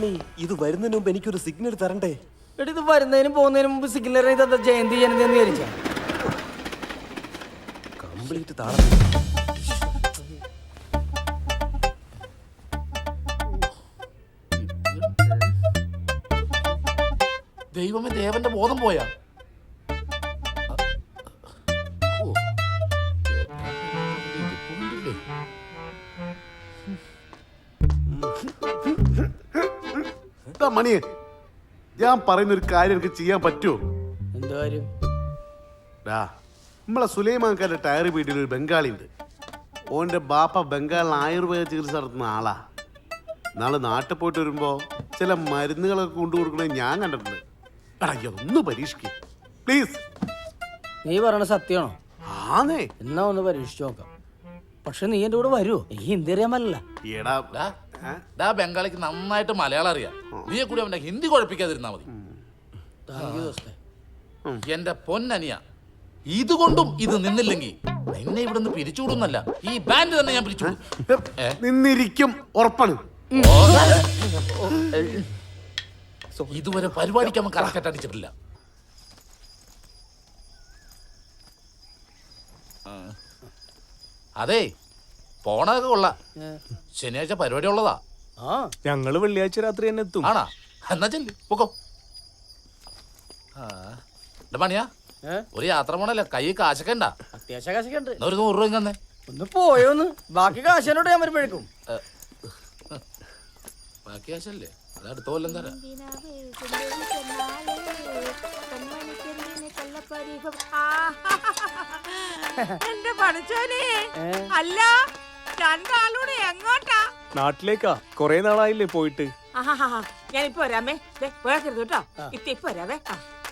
മണി, ഇത് വരുന്നതിന് മുമ്പ് എനിക്കൊരു സിഗ്നൽ തരണ്ടേ? എടി ഇത് വരുന്നതിനും പോകുന്നതിനും മുമ്പ് സിഗ്നൽ ജയന്തി ജനത എന്ന് വിചാരിച്ച കംപ്ലീറ്റ് താളം. ദൈവമേ, ദേവന്റെ ബോധം പോയാ? മണിയെ, ഞാൻ പറയുന്ന ഒരു കാര്യം എനിക്ക് ചെയ്യാൻ പറ്റുമോ? എന്ത് കാര്യം? നമ്മളെ സുലൈമാൻകാരുടെ ടയർ വീട്ടിൽ ഒരു ബംഗാളി ഉണ്ട്. ഓന്റെ ബാപ്പ ബംഗാളിൽ ആയുർവേദ ചികിത്സ നടത്തുന്ന ആളാ. നാളെ നാട്ടിൽ പോയിട്ട് വരുമ്പോ ചില മരുന്നുകളൊക്കെ കൊണ്ടു കൊടുക്കണേ ഞാൻ കണ്ടിട്ടുണ്ട്. ഒന്ന് പരീക്ഷിക്കും പ്ലീസ്. നീ പറയണ സത്യമാണോ? ആന്നേ. എന്നാ ഒന്ന് പരീക്ഷിച്ചു നോക്കാം. പക്ഷെ നീ എന്റെ കൂടെ വരുമോ? ഈ ഹിന്ദി അറിയാൻ പറ്റില്ല. ബംഗാളിക്ക് നന്നായിട്ട് മലയാളം അറിയാം. നീയെ കൂടി അവന്റെ ഹിന്ദി കുഴപ്പിക്കാതിരുന്നാ മതി. എന്റെ പൊന്നനിയ, ഇതുകൊണ്ടും ഇത് നിന്നില്ലെങ്കിൽ നിന്നെ ഇവിടെ നിന്ന് പിരിച്ചുവിടുന്നല്ല, ഈ ബാൻഡ് തന്നെ ഞാൻ പിരിച്ചുവിടും. നിന്നിരിക്കും, ഉറപ്പാണ്. ഇതുവരെ പരിപാടിക്ക് അവൻ കറക്റ്റ് അടിച്ചിട്ടില്ല. അതെ, പോണതൊക്കെ കൊള്ളാം. ശനിയാഴ്ച പരിപാടി ഉള്ളതാ. ഞങ്ങള് വെള്ളിയാഴ്ച രാത്രി തന്നെ എത്തും. ആണാ? എന്നാ ചെല്ലി പൊക്കോ. പണിയാ, ഒരു യാത്ര പോണല്ലേ, കൈ കാശൊക്കെ ഉണ്ടാ? അത്യാവശ്യം കാശൊക്കെ ഉണ്ട്. ഒരു 100 രൂപ തന്നെ. ഒന്ന് പോയോന്ന്, ബാക്കി കാശനോട് ഞാൻ വരുമ്പോഴേക്കും. ബാക്കി കാശല്ലേ, അത് അടുത്ത കൊല്ലം തരാം. എന്റെ പഠിച്ചോനെ, അല്ല രണ്ടാളൂടെ എങ്ങോട്ടാ? നാട്ടിലേക്കാ. കൊറേ നാളായില്ലേ പോയിട്ട്. ഞാനിപ്പോ വരാമേ, പോയാക്കരുത് കേട്ടോ. ഇപ്പൊ വരാവേ.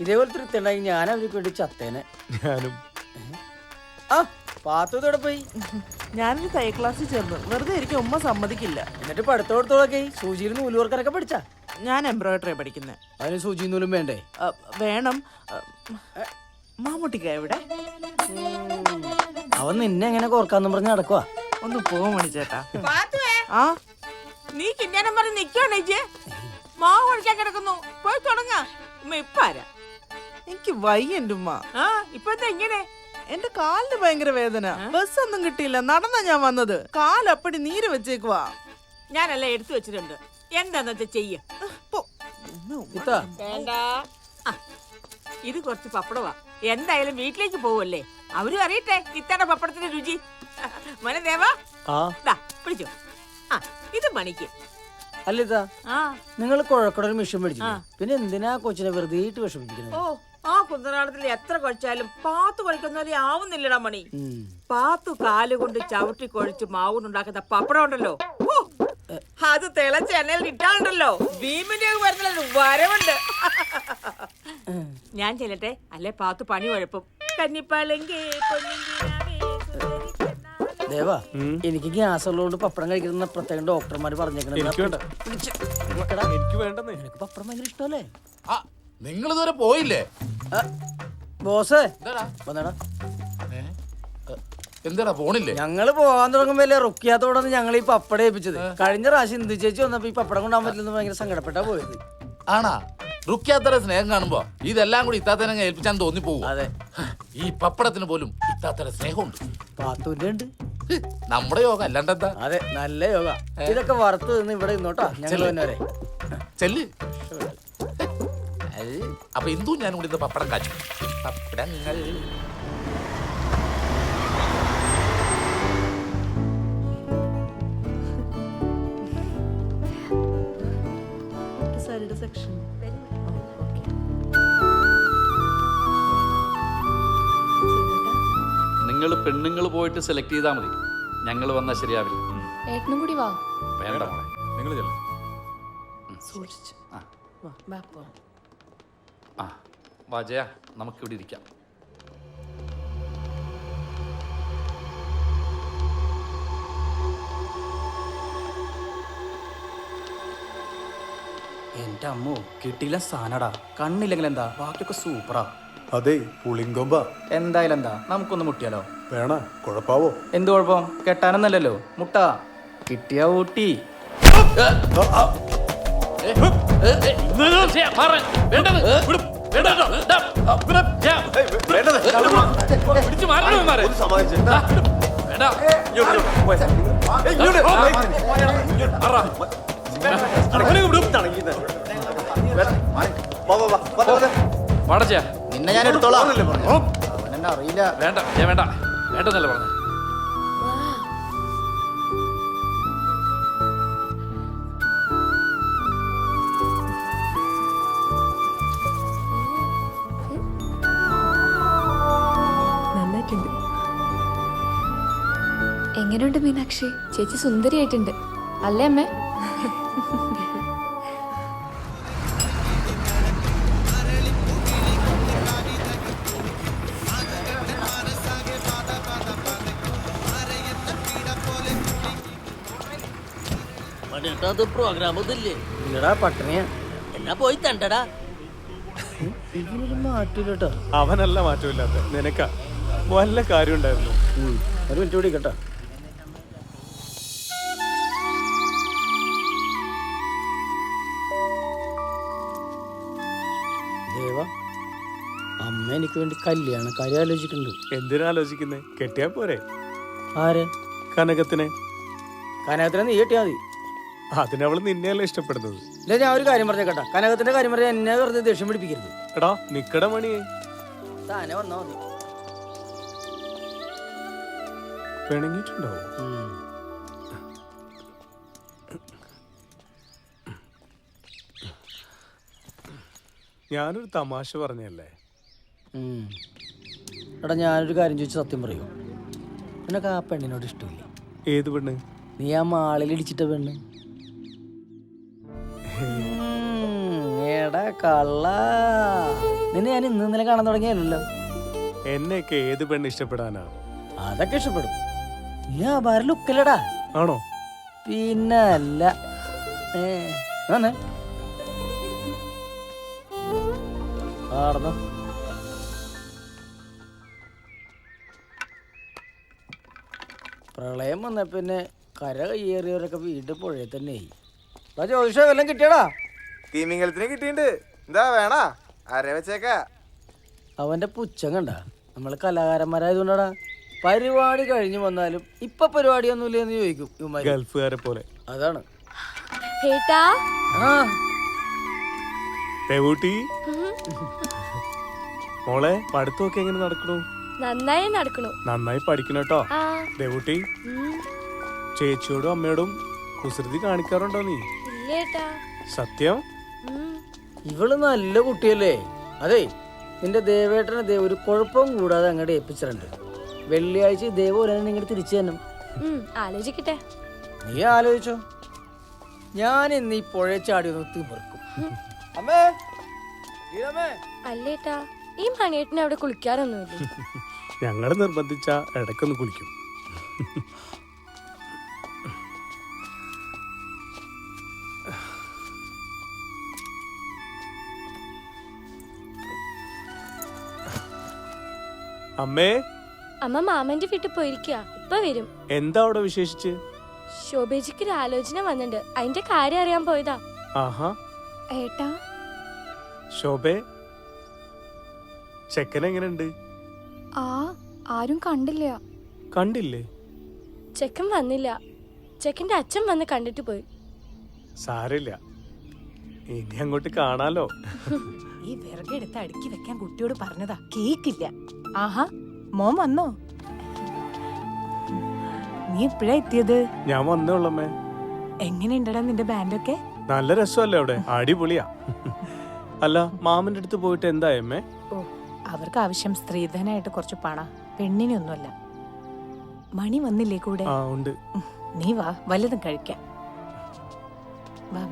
ഇതേപോലത്തെ ഒരുത്തുണ്ടായി ഞാൻ അവർക്ക് വേണ്ടി ചത്തേനെ. ഞാനും. ആ പാത്തോടെ പോയി. ഞാനൊരു തയ്യൽ ക്ലാസ്സിൽ ചേർന്നു. വെറുതെ ഇരിക്കും, ഉമ്മ സമ്മതിക്കില്ല. എന്നിട്ട് പഠിത്തോടത്തോളൊക്കെ സൂചിയിൽ നൂലുവർക്കാനൊക്കെ പഠിച്ചാ? ഞാൻ എംബ്രോയിഡറി പഠിക്കുന്നത്. അതിന് സൂചി നൂലും വേണ്ടേ? വേണം. മാമ്മൂട്ടിക്ക എവിടെ? അവൻ നിന്നെ എങ്ങനെ കോർക്കാന്ന് പറഞ്ഞ് നടക്കുവാ. ഒന്ന് പോവാൻ മണിച്ചേട്ടാ. ആ നീ കിന്നാനം പറഞ്ഞ് നിക്കണേച്ചേ, മാവ് ഒഴിക്കാൻ കിടക്കുന്നു. പോയി തുടങ്ങ. ഇപ്പൊ ആരാ? എനിക്ക് വയ്യ എന്റെ ഉമ്മ. ആ ഇപ്പൊ എന്താ ഇങ്ങനെ? എന്റെ കാലിന് ഭയങ്കര വേദന. ബസ് ഒന്നും കിട്ടിയില്ല, നടന്നാ ഞാൻ വന്നത്. കാലപ്പടി നീര് വെച്ചേക്കുവാ. ഞാനെല്ലാം എടുത്തു വെച്ചിട്ടുണ്ട്, എന്താന്ന് വെച്ചാ ചെയ്യ. വേണ്ട, ഇത് കുറച്ച് പപ്പടവാ. എന്തായാലും വീട്ടിലേക്ക് പോവല്ലേ, അവരും അറിയട്ടെ ഇത്തയുടെ പപ്പടത്തിന്റെ രുചി. മോനെ ദേവാ, പിടിച്ചോ. ആ ഇത് മണിക്ക്. അല്ലിതാ, നിങ്ങൾ കുഴക്കടൊരു മിഷൻ മേടിച്ചു, പിന്നെ എന്തിനാ കൊച്ചിനെ വെറുതെ വിഷമിപ്പിക്കുന്നത്? ഓ, ആ കുന്തനാളത്തിൽ എത്ര കുഴച്ചാലും പാത്തു കുഴക്കുന്നവരെ ആവുന്നില്ലടാ മണി. പാത്തു കാലുകൊണ്ട് ചവിട്ടി കുഴച്ച് മാവുണ്ടാക്കുന്ന പപ്പടം ഉണ്ടല്ലോ, അത് തിളച്ച എണ്ണയിൽ ഇട്ടാലുണ്ടല്ലോ, ഭീമിന്റെ വരുന്ന വരവുണ്ട്. ഞാൻ ചെല്ലട്ടെ, അല്ലെ പാത്തു പണി കുഴപ്പം. കന്നിപ്പാലെങ്കിൽ ദേവാ, എനിക്ക് ഗ്യാസ് ഉള്ളതുകൊണ്ട് പപ്പടം കഴിക്കുന്ന പ്രത്യേകം ഡോക്ടർമാര് പറഞ്ഞേക്കണ. എനിക്ക് വേണ്ടെന്ന്. നിനക്ക് പപ്പടം ഭയങ്കര ഇഷ്ടമല്ലേ? നിങ്ങൾ ഇതുവരെ പോയില്ലേ? ബോസേ വന്നേടാ. എന്താടാ പോണില്ലേ? ഞങ്ങള് പോകാൻ തുടങ്ങുമ്പോ റുക്കിയാത്തോടാണ് ഞങ്ങൾ ഈ പപ്പടം ഏൽപ്പിച്ചത്. കഴിഞ്ഞ പ്രാവശ്യം ഇന്ദു ചേച്ചി വന്നപ്പോ ഈ പപ്പടം കൊണ്ടാൻ പറ്റില്ലെന്ന് ഭയങ്കര സങ്കടപ്പെട്ടാ പോയത്. ആണാ? റുക്കിയാത്തയുടെ സ്നേഹം കാണുമ്പോ ഇതെല്ലാം കൂടി ഇത്താത്തനെ ഏൽപ്പിച്ചാൻ തോന്നിപ്പോവും. അതെ, ഈ പപ്പടത്തിന് പോലും ഇത്താത്തയുടെ സ്നേഹമുണ്ട്. പാത്തൂന്റെ ഉണ്ട്. നമ്മുടെ യോഗ അല്ലാണ്ടെന്താ? അതെ, നല്ല യോഗ. ഇതൊക്കെ വറുത്ത് നിന്ന് ഇവിടെ ഇന്നോട്ടാ ഞങ്ങൾ തന്നെ വരെ ചെല്ല്. അപ്പൊ ഇന്ദു ഞാൻ കൂടി പപ്പടം കാച്ചു. പപ്പടങ്ങൾ സെക്ഷൻ. നിങ്ങൾ പെണ്ണുങ്ങൾ പോയിട്ട് സെലക്ട് ചെയ്താൽ മതി, ഞങ്ങൾ വന്നാൽ ശരിയാവില്ല. ഏട്ടനും കൂടി വാ. വേണ്ട മോളെ, നിങ്ങൾ ചെല്ലും. സൂക്ഷിച്ച് ആ വാജയ, നമുക്കിവിടെ ഇരിക്കാം. എന്റെ അമ്മോ, കിട്ടിയില്ല സാനടാ. കണ്ണില്ലെങ്കിൽ എന്താ, ബാക്കിയൊക്കെ സൂപ്പറാ. അതെ, പുളിങ്കൊമ്പ. എന്തായാലും എന്താ, നമുക്കൊന്ന് മുട്ടിയാലോ? വേണ, കുഴപ്പാവോ? എന്ത് കുഴപ്പം? കെട്ടാനൊന്നല്ലല്ലോ, മുട്ട കിട്ടിയ ഊട്ടി. മാറാൻ. വേണ്ടത്. വേണ്ടത്. ദാ, പിടിച്ച് മാറണം ഇവന്മാരെ. ദാ, വേണ്ട. മാറാ. വാടച്ചേ, നിന്നെ ഞാൻ എടുത്തോളാം. അവനെന്നെ അറിയില്ല. വേണ്ട വേണ്ട വേണ്ടെന്നല്ല പറഞ്ഞു. നന്നായിട്ടുണ്ട്. എങ്ങനെയുണ്ട് മീനാക്ഷി ചേച്ചി? സുന്ദരിയായിട്ടുണ്ട് അല്ലേ അമ്മേ? പ്രോഗ്രാം ഇല്ലടാ, പട്ടിണിയാ. എന്നാ പോയി തണ്ടടാ. ഇതിനൊരു മാറ്റൂലട്ടോ. അവനല്ല മാറ്റമില്ലാത്ത നിനക്കാ വല്ല കാര്യം ഉണ്ടായിരുന്നു. ഒരു മിനിറ്റ് കൂടി കേട്ടോ. ദേവ, അമ്മ എനിക്ക് വേണ്ടി കല്യാണക്കാര്യം ആലോചിക്കുന്നുണ്ട്. എന്തിനാ ആലോചിക്കുന്നേ? കെട്ടിയാ പോരെ? ആര്? കനകത്തിനെ. കനകത്തിനെ നീ കെട്ടിയാ മതി. അതിനവള് നിന്നെയല്ല ഇഷ്ടപ്പെടുന്നത്. ഇല്ല, ഞാൻ ഒരു കാര്യം പറഞ്ഞേക്കട്ടെ. കനകത്തിന്റെ കാര്യം പറഞ്ഞാൽ എന്നെ വെറുതെ ദേഷ്യം പിടിപ്പിക്കരുത്. എടാ നിക്കട മണിയെ. താനെ വന്നാ മതി. പിണങ്ങിട്ടുണ്ടാവും. ഞാനൊരു തമാശ പറഞ്ഞല്ലേ. എടാ, ഞാനൊരു കാര്യം ചോദിച്ചു സത്യം പറയൂ. നിനക്ക് ആ പെണ്ണിനോട് ഇഷ്ടമില്ല? ഏത് പെണ്ണ്? നീ ആ മാളിൽ ഇടിച്ചിട്ട പെണ്ണ്. എടാ കള്ള, നിന്നെ ഞാൻ ഇന്നലെ കാണാൻ തുടങ്ങിയല്ലോ. എന്നെയൊക്കെ ഏത് പെണ്ണ് ഇഷ്ടപ്പെടാനാ? അതൊക്കെ ഇഷ്ടപ്പെടും. നീ ആ ഭാരം ലുക്കല്ലടാ. ആണോ? പിന്നെ അല്ല. ആടന്നോ. പ്രളയം വന്ന പിന്നെ കര കയ്യേറിയവരൊക്കെ വീട് പുഴയിൽ തന്നെ ആയി. ചോദിച്ചാ വല്ലതും കിട്ടിയടാ? തീമിങ്കലത്തിന് കിട്ടിയിട്ടുണ്ട്. എന്താ വേണ? ആരെ വെച്ചേക്കാ? അവന്റെ പുച്ഛം കണ്ട. നമ്മള് കലാകാരന്മാരായതുകൊണ്ടാടാ. പരിപാടി കഴിഞ്ഞു വന്നാലും ഇപ്പൊ പരിപാടിയൊന്നുമില്ലെന്ന് ചോദിക്കും ഇവന്മാര്. ഗൾഫുകാരെ പോലെ. അതാണ്. മോളെ, പഠിത്തമൊക്കെ എങ്ങനെ നടക്കണു? നന്നായി നടക്കണു. നന്നായി പഠിക്കണട്ടോ ദേവൂട്ടി. ചേച്ചിയോടും അമ്മയോടും കുസൃതി കാണിക്കാറുണ്ടോ നീ? സത്യം? ഇവള് നല്ല കുട്ടിയല്ലേ. അതെ, നിന്റെ ദേവേട്ടനെ ഒരു കുഴപ്പവും കൂടാതെ അങ്ങോട്ട് ഏൽപ്പിച്ചിട്ടുണ്ട്. വെള്ളിയാഴ്ച ദേവോരനെ ഇങ്ങോട്ട് തിരിച്ചു തന്നെ. ആലോചിക്കട്ടെ. നീ ആലോചിച്ചോ. ഞാൻ ഇന്ന് ഈ പുഴ ചാടി ഒന്ന് തിമിർക്കും. അല്ലേട്ടാ, ഈ മണിയേട്ടന് അവിടെ കുളിക്കാറൊന്നുമില്ല. ഞങ്ങള് നിർബന്ധിച്ച ഇടയ്ക്കൊന്ന് കുളിക്കും. അമ്മേ. അമ്മ മാമന്റെ വീട്ടിൽ പോയിരിക്കുക. ഇപ്പൊ വരും. എന്താ അവിടെ വിശേഷിച്ച്? ശോഭേജിക്ക് ഒരു ആലോചന വന്നിട്ടുണ്ട്. അതിന്റെ കാര്യം അറിയാൻ പോയതാ. ആഹാ. ഏട്ടാ. ശോഭേ, ചെക്കൻ എങ്ങനെയുണ്ട്? ആരും കണ്ടില്ല. കണ്ടില്ലേ? ചെക്കൻ വന്നില്ല. ചെക്കന്റെ അച്ഛൻ വന്ന് കണ്ടിട്ട് പോയി. സാരില്ല, ഇനി അങ്ങോട്ട് കാണാലോ. ഈ വിറകെടുത്ത് അടുക്കി വെക്കാൻ കുട്ടിയോട് പറഞ്ഞതാ, കേക്കില്ല. ആഹാ, മോൻ വന്നോ? നീ എപ്പോഴാ എത്തിയത്? ഞാൻ വന്നോളമ്മേ. എങ്ങനെയുണ്ടടാ നിന്റെ ബാൻഡൊക്കെ? നല്ല രസമല്ലേ അവിടെ? അടിപൊളിയാ. അല്ല, മാമന്റെ അടുത്ത് പോയിട്ട് എന്തായമ്മേ? ഓ, അവർക്ക് ആവശ്യം സ്ത്രീധനായിട്ട് കുറച്ച് പണം, പെണ്ണിനൊന്നുമല്ല. മണി വന്നില്ലേ കൂടെ? ഉണ്ട്. നീ വാ, വല്ലതും കഴിക്കാം. വാ.